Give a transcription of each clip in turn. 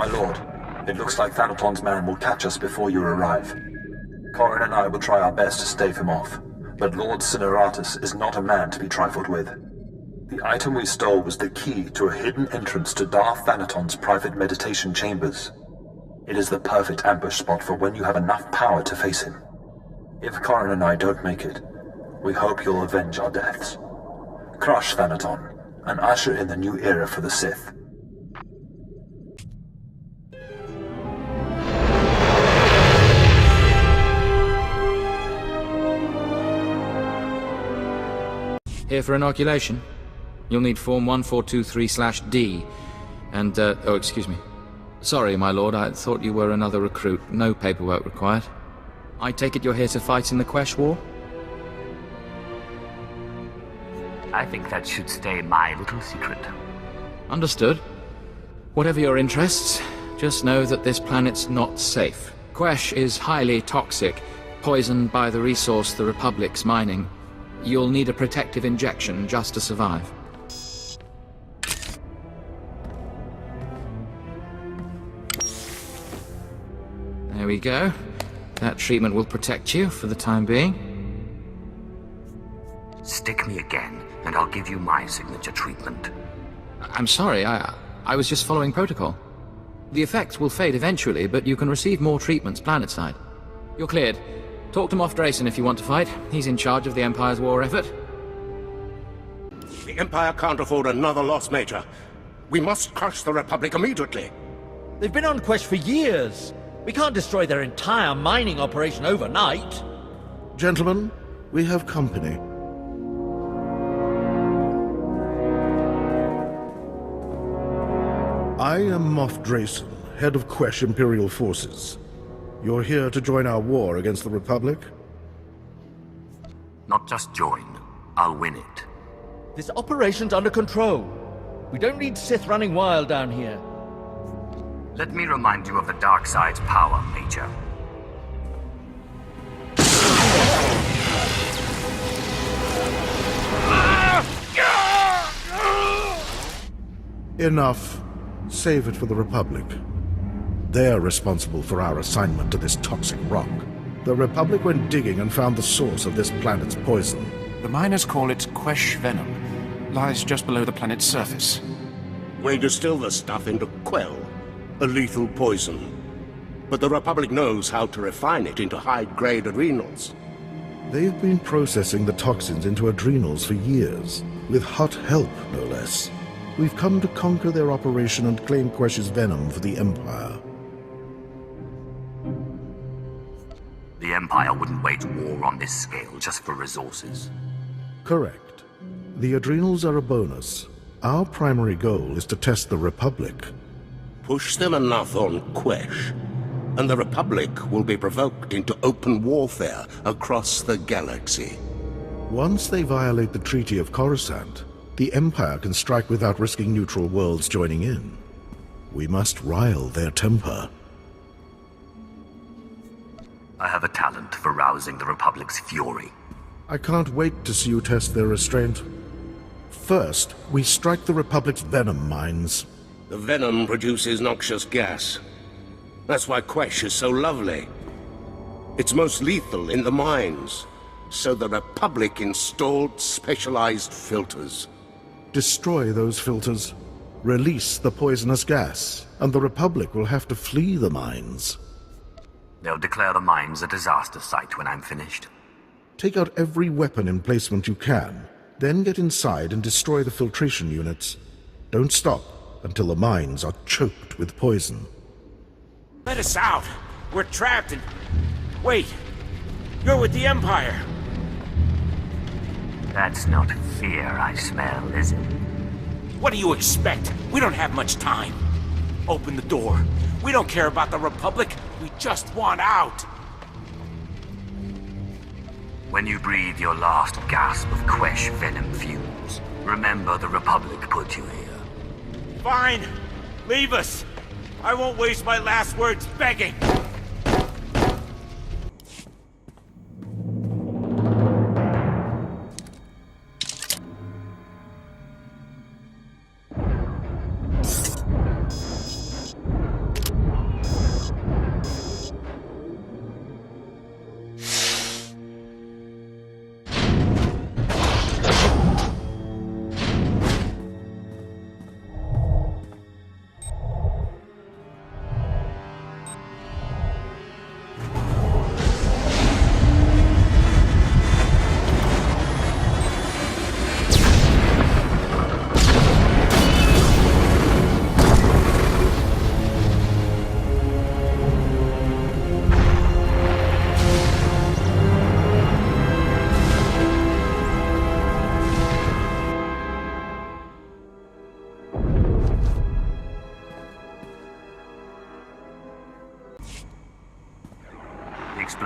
My lord, it looks like Thanaton's man will catch us before you arrive. Corrin and I will try our best to stave him off, but Lord Cineratus is not a man to be trifled with. The item we stole was the key to a hidden entrance to Darth Thanaton's private meditation chambers. It is the perfect ambush spot for when you have enough power to face him. If Corrin and I don't make it, we hope you'll avenge our deaths. Crush Thanaton, and usher in the new era for the Sith. Here for inoculation. You'll need Form 1423/D. And, oh, excuse me. Sorry, my lord, I thought you were another recruit. No paperwork required. I take it you're here to fight in the Quesh War? I think that should stay my little secret. Understood. Whatever your interests, just know that this planet's not safe. Quesh is highly toxic, poisoned by the resource the Republic's mining. You'll need a protective injection just to survive. There we go. That treatment will protect you for the time being. Stick me again, and I'll give you my signature treatment. I'm sorry, I was just following protocol. The effects will fade eventually, but you can receive more treatments planetside. You're cleared. Talk to Moff Drayson if you want to fight. He's in charge of the Empire's war effort. The Empire can't afford another loss, Major. We must crush the Republic immediately. They've been on Quesh for years. We can't destroy their entire mining operation overnight. Gentlemen, we have company. I am Moff Drayson, head of Quesh Imperial Forces. You're here to join our war against the Republic? Not just join, I'll win it. This operation's under control. We don't need Sith running wild down here. Let me remind you of the dark side's power, Major. Enough. Save it for the Republic. They're responsible for our assignment to this toxic rock. The Republic went digging and found the source of this planet's poison. The miners call it Quesh venom. Lies just below the planet's surface. We distill the stuff into Quell, a lethal poison. But the Republic knows how to refine it into high-grade adrenals. They've been processing the toxins into adrenals for years, with hot help, no less. We've come to conquer their operation and claim Quesh's venom for the Empire. The Empire wouldn't wage war on this scale just for resources. Correct. The adrenals are a bonus. Our primary goal is to test the Republic. Push them enough on Quesh, and the Republic will be provoked into open warfare across the galaxy. Once they violate the Treaty of Coruscant, the Empire can strike without risking neutral worlds joining in. We must rile their temper. I have a talent for rousing the Republic's fury. I can't wait to see you test their restraint. First, we strike the Republic's venom mines. The venom produces noxious gas. That's why Quesh is so lovely. It's most lethal in the mines, so the Republic installed specialized filters. Destroy those filters, release the poisonous gas, and the Republic will have to flee the mines. They'll declare the mines a disaster site when I'm finished. Take out every weapon emplacement you can, then get inside and destroy the filtration units. Don't stop until the mines are choked with poison. Let us out! We're trapped and... Wait! You're with the Empire! That's not fear I smell, is it? What do you expect? We don't have much time. Open the door. We don't care about the Republic. We just want out. When you breathe your last gasp of Quesh venom fumes, remember the Republic put you here. Fine. Leave us. I won't waste my last words begging.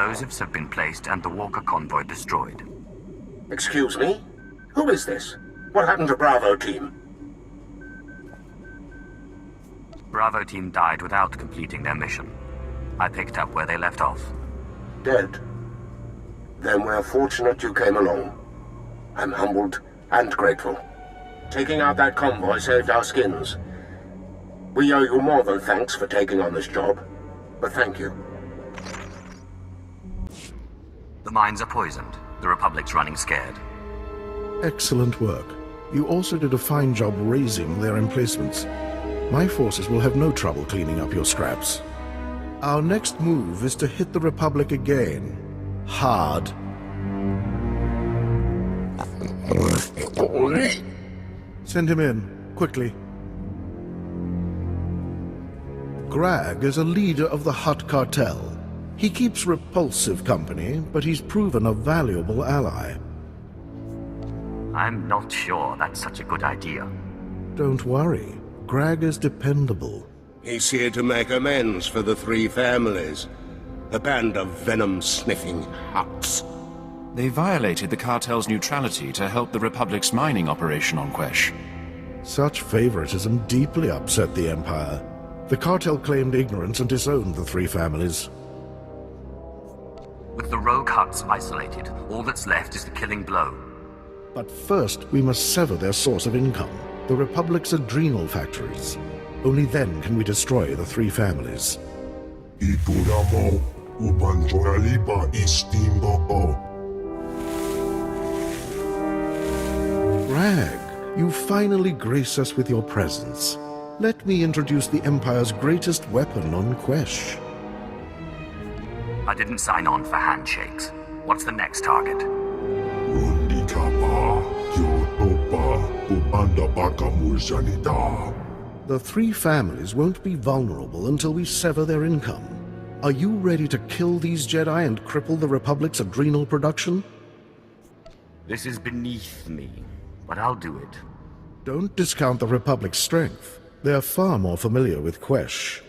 Explosives have been placed and the Walker convoy destroyed. Excuse me? Who is this? What happened to Bravo Team? Bravo Team died without completing their mission. I picked up where they left off. Dead? Then we're fortunate you came along. I'm humbled and grateful. Taking out that convoy saved our skins. We owe you more than thanks for taking on this job, but thank you. The mines are poisoned. The Republic's running scared. Excellent work. You also did a fine job raising their emplacements. My forces will have no trouble cleaning up your scraps. Our next move is to hit the Republic again. Hard. Send him in, quickly. Grag is a leader of the Hutt cartel. He keeps repulsive company, but he's proven a valuable ally. I'm not sure that's such a good idea. Don't worry. Grag is dependable. He's here to make amends for the three families. A band of venom-sniffing Hutts. They violated the cartel's neutrality to help the Republic's mining operation on Quesh. Such favoritism deeply upset the Empire. The cartel claimed ignorance and disowned the three families. With the rogue Hutts isolated, all that's left is the killing blow. But first, we must sever their source of income, the Republic's adrenal factories. Only then can we destroy the three families. Grag, you finally grace us with your presence. Let me introduce the Empire's greatest weapon on Quesh. I didn't sign on for handshakes. What's the next target? The three families won't be vulnerable until we sever their income. Are you ready to kill these Jedi and cripple the Republic's adrenal production? This is beneath me, but I'll do it. Don't discount the Republic's strength. They're far more familiar with Quesh.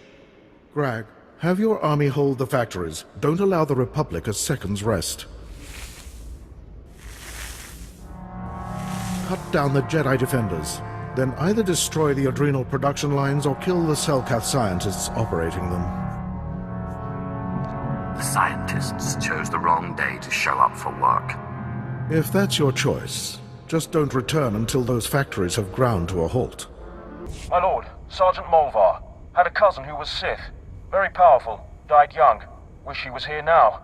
Grag, have your army hold the factories. Don't allow the Republic a second's rest. Cut down the Jedi defenders. Then either destroy the adrenal production lines or kill the Selkath scientists operating them. The scientists chose the wrong day to show up for work. If that's your choice, just don't return until those factories have ground to a halt. My lord, Sergeant Molvar. Had a cousin who was Sith. Very powerful. Died young. Wish he was here now.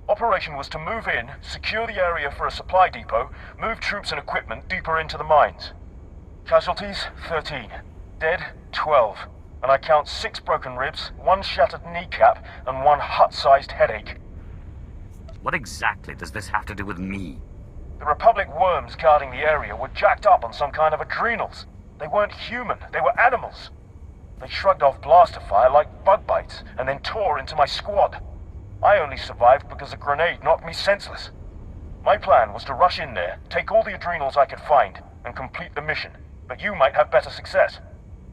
Operation was to move in, secure the area for a supply depot, move troops and equipment deeper into the mines. Casualties, 13. Dead, 12. And I count 6 broken ribs, 1 shattered kneecap, and 1 Hutt-sized headache. What exactly does this have to do with me? The Republic worms guarding the area were jacked up on some kind of adrenals. They weren't human, they were animals. They shrugged off blaster fire like bug bites, and then tore into my squad. I only survived because a grenade knocked me senseless. My plan was to rush in there, take all the adrenals I could find, and complete the mission. But you might have better success.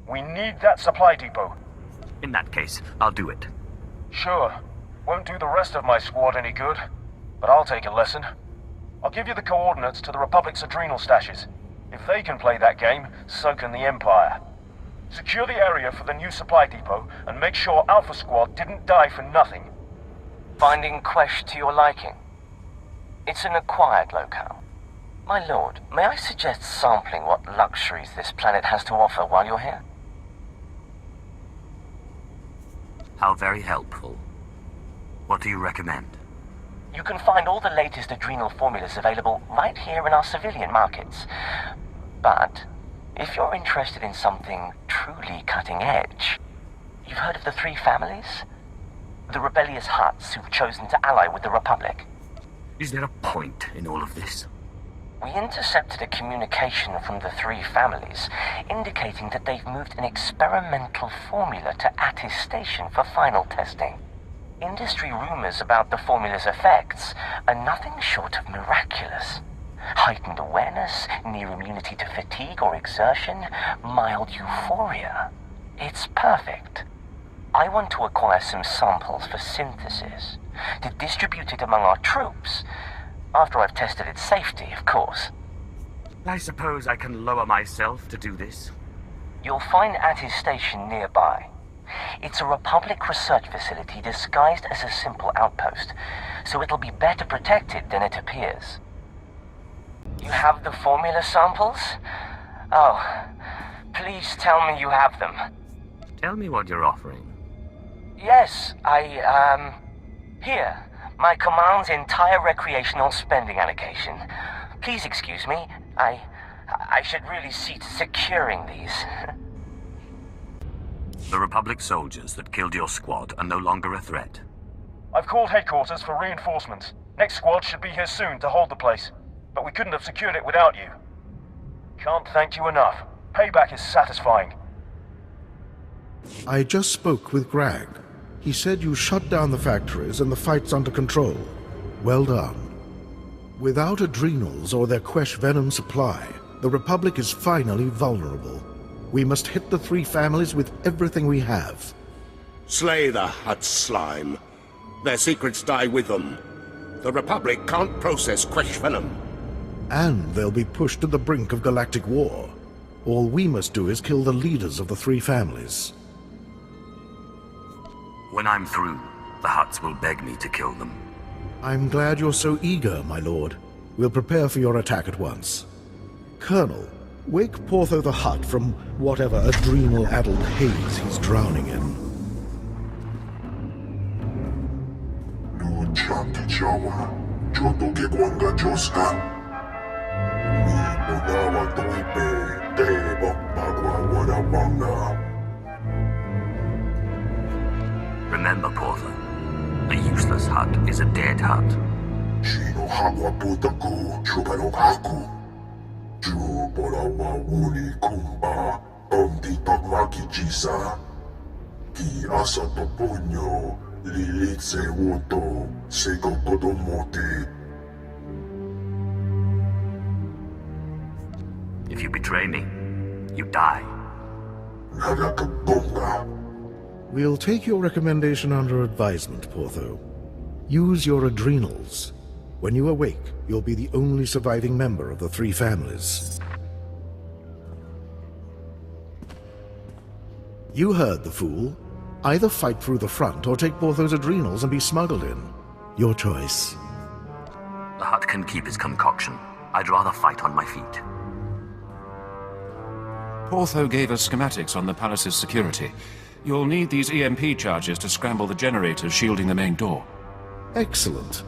We need that supply depot. In that case, I'll do it. Sure. Won't do the rest of my squad any good. But I'll take a lesson. I'll give you the coordinates to the Republic's adrenal stashes. If they can play that game, so can the Empire. Secure the area for the new supply depot, and make sure Alpha Squad didn't die for nothing. Finding Quesh to your liking? It's an acquired locale. My lord, may I suggest sampling what luxuries this planet has to offer while you're here? How very helpful. What do you recommend? You can find all the latest adrenal formulas available right here in our civilian markets. But if you're interested in something truly cutting edge, you've heard of the three families? The rebellious Hutts who've chosen to ally with the Republic. Is there a point in all of this? We intercepted a communication from the three families indicating that they've moved an experimental formula to Attis Station for final testing. Industry rumors about the formula's effects are nothing short of miraculous. Heightened awareness, near immunity to fatigue or exertion, mild euphoria. It's perfect. I want to acquire some samples for synthesis. to distribute it among our troops. After I've tested its safety, of course. I suppose I can lower myself to do this. You'll find Attis Station nearby. It's a Republic research facility disguised as a simple outpost, so it'll be better protected than it appears. You have the formula samples? Oh, please tell me you have them. Tell me what you're offering. Yes, Here, my command's entire recreational spending allocation. Please excuse me, I should really see to securing these. The Republic soldiers that killed your squad are no longer a threat. I've called headquarters for reinforcements. Next squad should be here soon to hold the place. But we couldn't have secured it without you. Can't thank you enough. Payback is satisfying. I just spoke with Grag. He said you shut down the factories and the fight's under control. Well done. Without adrenals or their Quesh venom supply, the Republic is finally vulnerable. We must hit the three families with everything we have. Slay the Hutt slime. Their secrets die with them. The Republic can't process Quesh venom. And they'll be pushed to the brink of galactic war. All we must do is kill the leaders of the three families. When I'm through, the Hutts will beg me to kill them. I'm glad you're so eager, my lord. We'll prepare for your attack at once. Colonel, wake Portho the Hutt from whatever adrenal-addled haze he's drowning in. Remember, Portho, a useless Hutt is a dead Hutt. If you betray me, you die. We'll take your recommendation under advisement, Portho. Use your adrenals. When you awake, you'll be the only surviving member of the three families. You heard the fool. Either fight through the front or take Portho's adrenals and be smuggled in. Your choice. The Hutt can keep his concoction. I'd rather fight on my feet. Portho gave us schematics on the palace's security. You'll need these EMP charges to scramble the generators shielding the main door. Excellent.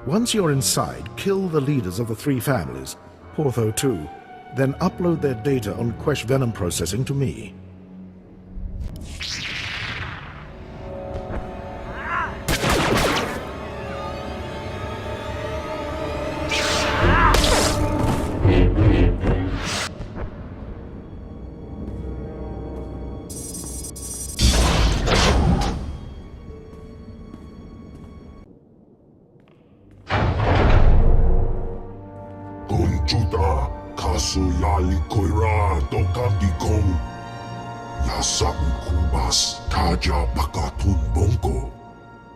Once you're inside, kill the leaders of the three families, Portho too, then upload their data on Quesh venom processing to me.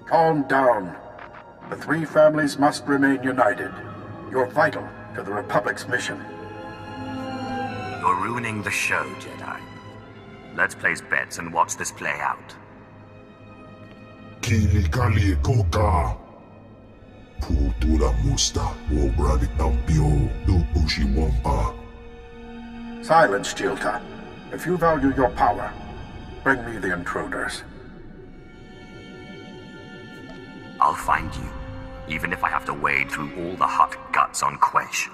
Calm down. The three families must remain united. You're vital to the Republic's mission. You're ruining the show, Jedi. Let's place bets and watch this play out. Silence, Jilta. If you value your power, bring me the intruders. I'll find you, even if I have to wade through all the Hutt guts on Quesh.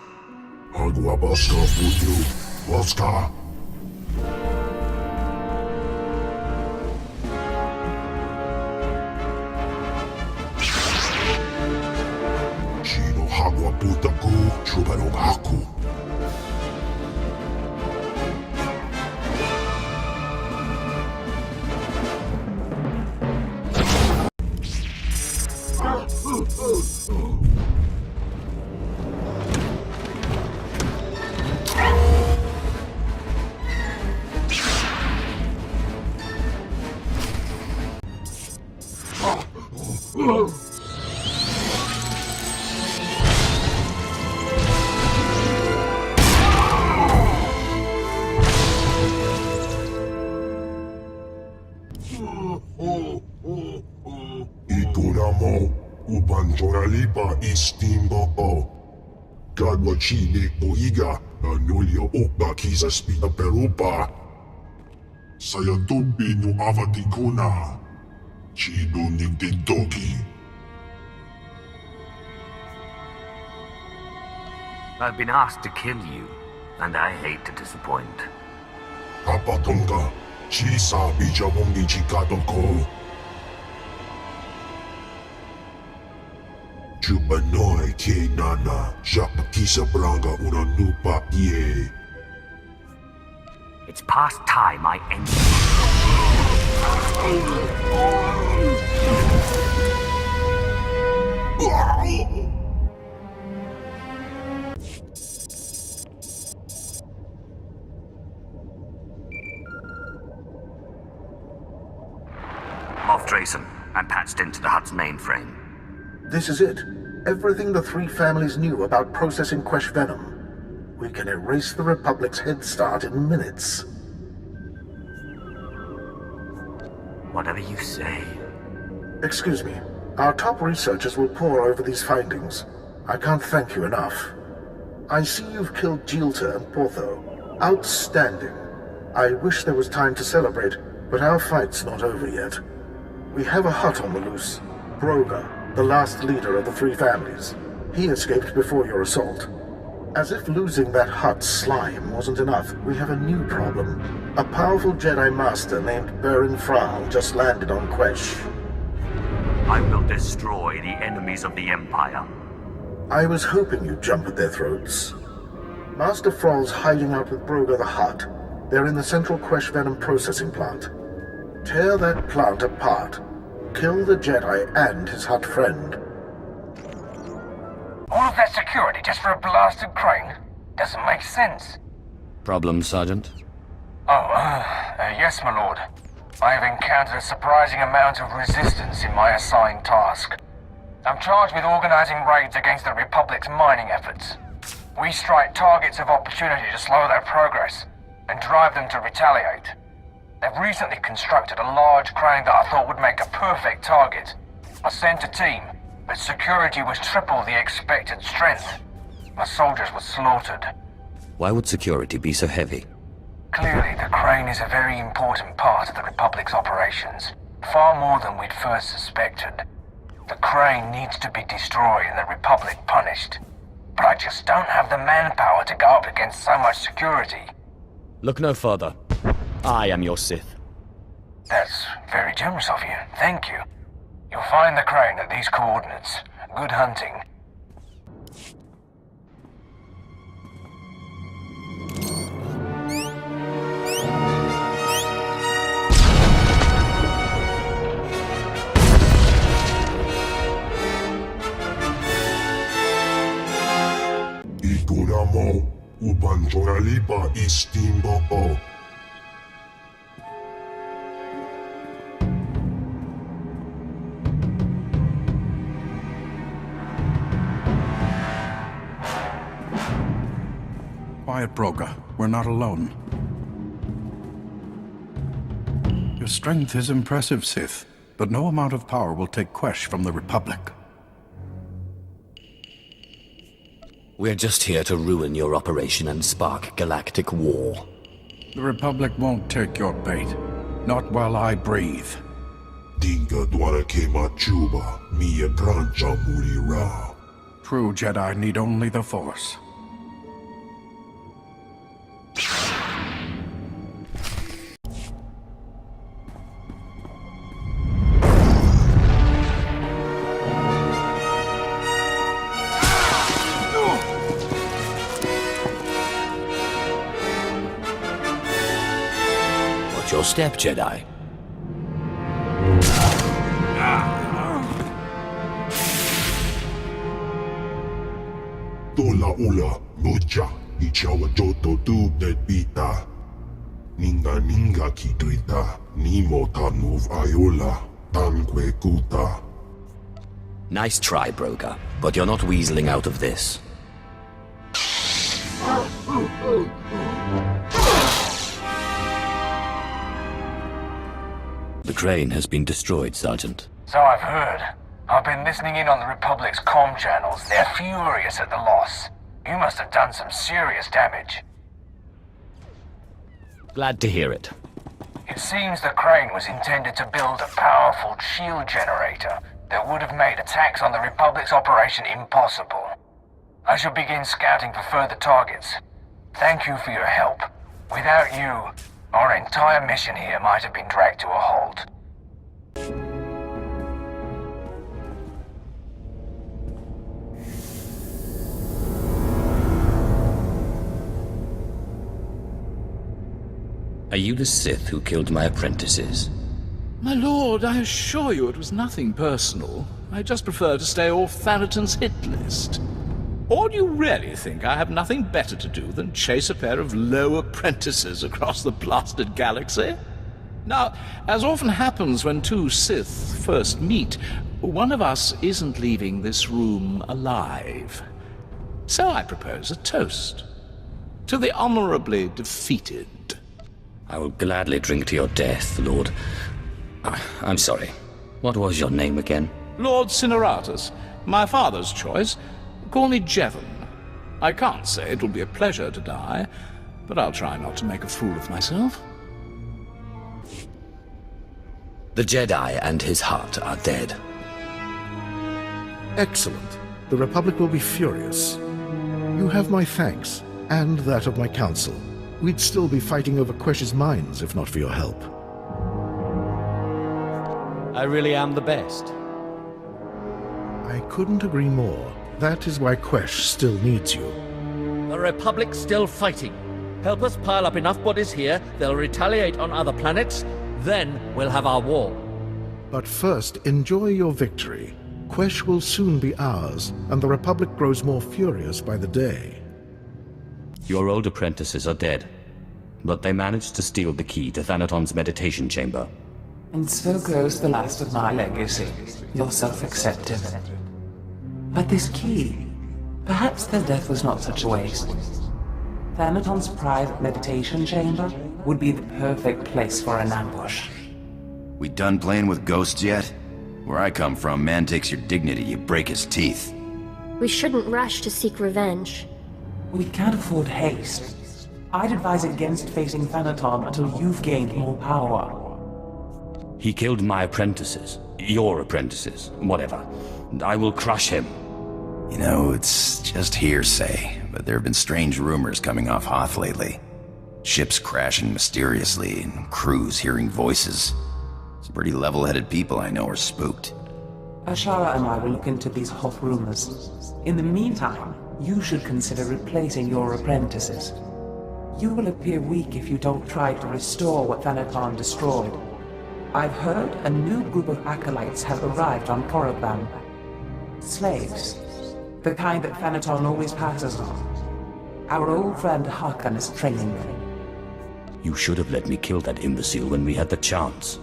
Steamboat. Gadwa chine oiga, anulio opa kisa spita perupa. Sayantumbi no avatikuna. Chido nigdidogi. I've been asked to kill you, and I hate to disappoint. Apatonga, chisa bijamongi chikatoko. Chupanoi ke nana, japakisa branga una nupa ie. It's past time I end. Moff Drayson, I'm patched into the hut's mainframe. This is it. Everything the three families knew about processing Quesh venom. We can erase the Republic's head start in minutes. Whatever you say. Excuse me. Our top researchers will pore over these findings. I can't thank you enough. I see you've killed Jilta and Portho. Outstanding. I wish there was time to celebrate, but our fight's not over yet. We have a hut on the loose. Broga, the last leader of the three families. He escaped before your assault. As if losing that hut's slime wasn't enough, we have a new problem. A powerful Jedi Master named Baron Fral just landed on Quesh. I will destroy the enemies of the Empire. I was hoping you'd jump at their throats. Master Fral's hiding out with Broga the Hutt. They're in the central Quesh venom processing plant. Tear that plant apart. Kill the Jedi and his Hutt friend. All of that security just for a blasted crane? Doesn't make sense. Problem, Sergeant? Yes, my lord. I have encountered a surprising amount of resistance in my assigned task. I'm charged with organizing raids against the Republic's mining efforts. We strike targets of opportunity to slow their progress and drive them to retaliate. They've recently constructed a large crane that I thought would make a perfect target. I sent a team, but security was triple the expected strength. My soldiers were slaughtered. Why would security be so heavy? Clearly, the crane is a very important part of the Republic's operations. Far more than we'd first suspected. The crane needs to be destroyed and the Republic punished. But I just don't have the manpower to go up against so much security. Look no further. I am your Sith. That's very generous of you. Thank you. You'll find the crane at these coordinates. Good hunting. Ikuramo, ubanjoralipa Steamboat. Quiet, Broga. We're not alone. Your strength is impressive, Sith, but no amount of power will take Quesh from the Republic. We're just here to ruin your operation and spark galactic war. The Republic won't take your bait. Not while I breathe. Dinga dwara kema chuba, mia grancha murira. True Jedi need only the Force. Watch your step, Jedi. Tola ula, mucha, ichawa joto tu pita. Ninga kituita, nimo tanmove ayola, tanque kuta. Nice try, Broga, but you're not weaseling out of this. The crane has been destroyed, Sergeant. So I've heard. I've been listening in on the Republic's comm channels. They're furious at the loss. You must have done some serious damage. Glad to hear it. It seems the crane was intended to build a powerful shield generator that would have made attacks on the Republic's operation impossible. I shall begin scouting for further targets. Thank you for your help. Without you, our entire mission here might have been dragged to a halt. Are you the Sith who killed my apprentices? My lord, I assure you it was nothing personal. I just prefer to stay off Thanaton's hit list. Or do you really think I have nothing better to do than chase a pair of low apprentices across the blasted galaxy? Now, as often happens when two Sith first meet, one of us isn't leaving this room alive. So I propose a toast. To the honorably defeated. I will gladly drink to your death, Lord. I'm sorry. What was your name again? Lord Cineratus. My father's choice. Call me Jevon. I can't say it will be a pleasure to die, but I'll try not to make a fool of myself. The Jedi and his heart are dead. Excellent. The Republic will be furious. You have my thanks, and that of my council. We'd still be fighting over Quesh's mines if not for your help. I really am the best. I couldn't agree more. That is why Quesh still needs you. The Republic's still fighting. Help us pile up enough bodies here, they'll retaliate on other planets, then we'll have our war. But first, enjoy your victory. Quesh will soon be ours, and the Republic grows more furious by the day. Your old apprentices are dead, but they managed to steal the key to Thanaton's meditation chamber. And so goes the last of my legacy, your self-acceptance. But this key, perhaps their death was not such a waste. Thanaton's private meditation chamber would be the perfect place for an ambush. We done playing with ghosts yet? Where I come from, man takes your dignity, you break his teeth. We shouldn't rush to seek revenge. We can't afford haste. I'd advise against facing Thanaton until you've gained more power. He killed my apprentices. Your apprentices. Whatever. I will crush him. You know, it's just hearsay, but there have been strange rumors coming off Hoth lately. Ships crashing mysteriously, and crews hearing voices. Some pretty level-headed people I know are spooked. Ashara and I will look into these Hoth rumors. In the meantime, you should consider replacing your apprentices. You will appear weak if you don't try to restore what Thanaton destroyed. I've heard a new group of acolytes have arrived on Korriban. Slaves. The kind that Thanaton always passes on. Our old friend Hakan is training them. You should have let me kill that imbecile when we had the chance.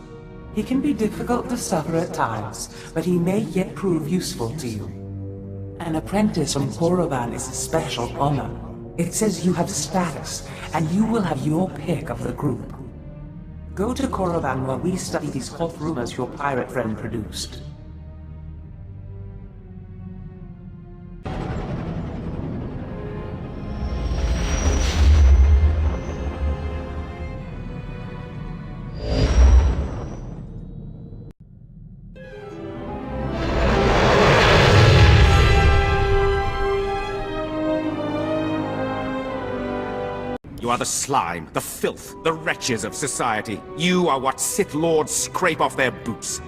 He can be difficult to suffer at times, but he may yet prove useful to you. An apprentice from Korriban is a special honor. It says you have status, and you will have your pick of the group. Go to Korriban while we study these Hoth rumors your pirate friend produced. You are the slime, the filth, the wretches of society. You are what Sith Lords scrape off their boots.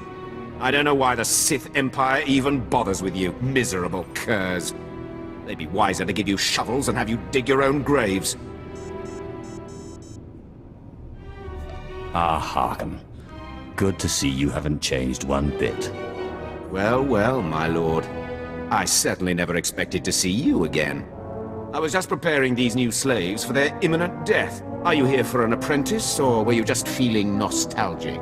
I don't know why the Sith Empire even bothers with you, miserable curs. They'd be wiser to give you shovels and have you dig your own graves. Ah, Hakan. Good to see you haven't changed one bit. Well, well, my lord. I certainly never expected to see you again. I was just preparing these new slaves for their imminent death. Are you here for an apprentice, or were you just feeling nostalgic?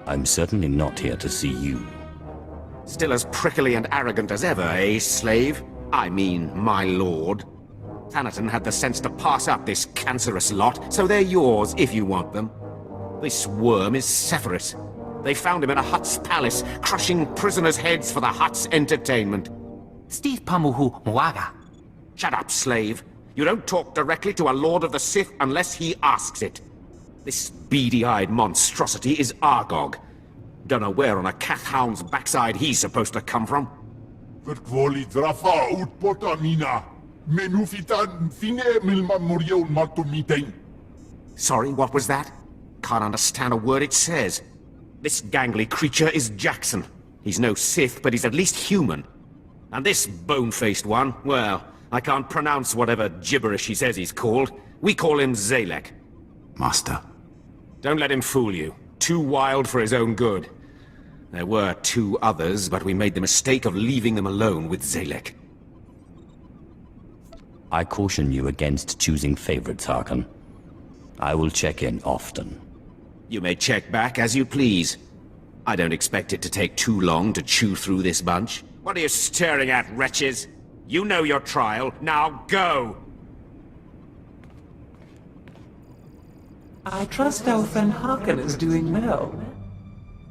I'm certainly not here to see you. Still as prickly and arrogant as ever, eh, slave? I mean, my lord. Thanaton had the sense to pass up this cancerous lot, so they're yours if you want them. This worm is Sephiroth. They found him in a Hutt's palace, crushing prisoners' heads for the Hutt's entertainment. Steve Pamuhu Mwaga. Shut up, slave. You don't talk directly to a Lord of the Sith unless he asks it. This beady-eyed monstrosity is Argog. Don't know where on a Cathhound's backside he's supposed to come from. Verkwoli drafa ut potamina. Menufitan fine milma morion maltomitein. Sorry, what was that? Can't understand a word it says. This gangly creature is Jackson. He's no Sith, but he's at least human. And this bone-faced one, well, I can't pronounce whatever gibberish he says he's called. We call him Zalek. Master. Don't let him fool you. Too wild for his own good. There were 2 others, but we made the mistake of leaving them alone with Zalek. I caution you against choosing favorites, Harkon. I will check in often. You may check back as you please. I don't expect it to take too long to chew through this bunch. What are you staring at, wretches? You know your trial. Now go! I trust our friend Harkon is doing well.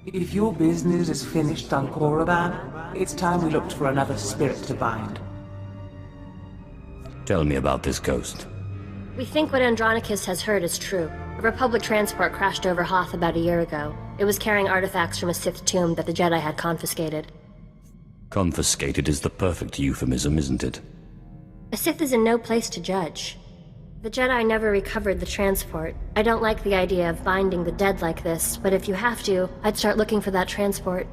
If your business is finished on Korriban, it's time we looked for another spirit to bind. Tell me about this ghost. We think what Andronicus has heard is true. A Republic transport crashed over Hoth about a year ago. It was carrying artifacts from a Sith tomb that the Jedi had confiscated. Confiscated is the perfect euphemism, isn't it? A Sith is in no place to judge. The Jedi never recovered the transport. I don't like the idea of binding the dead like this, but if you have to, I'd start looking for that transport.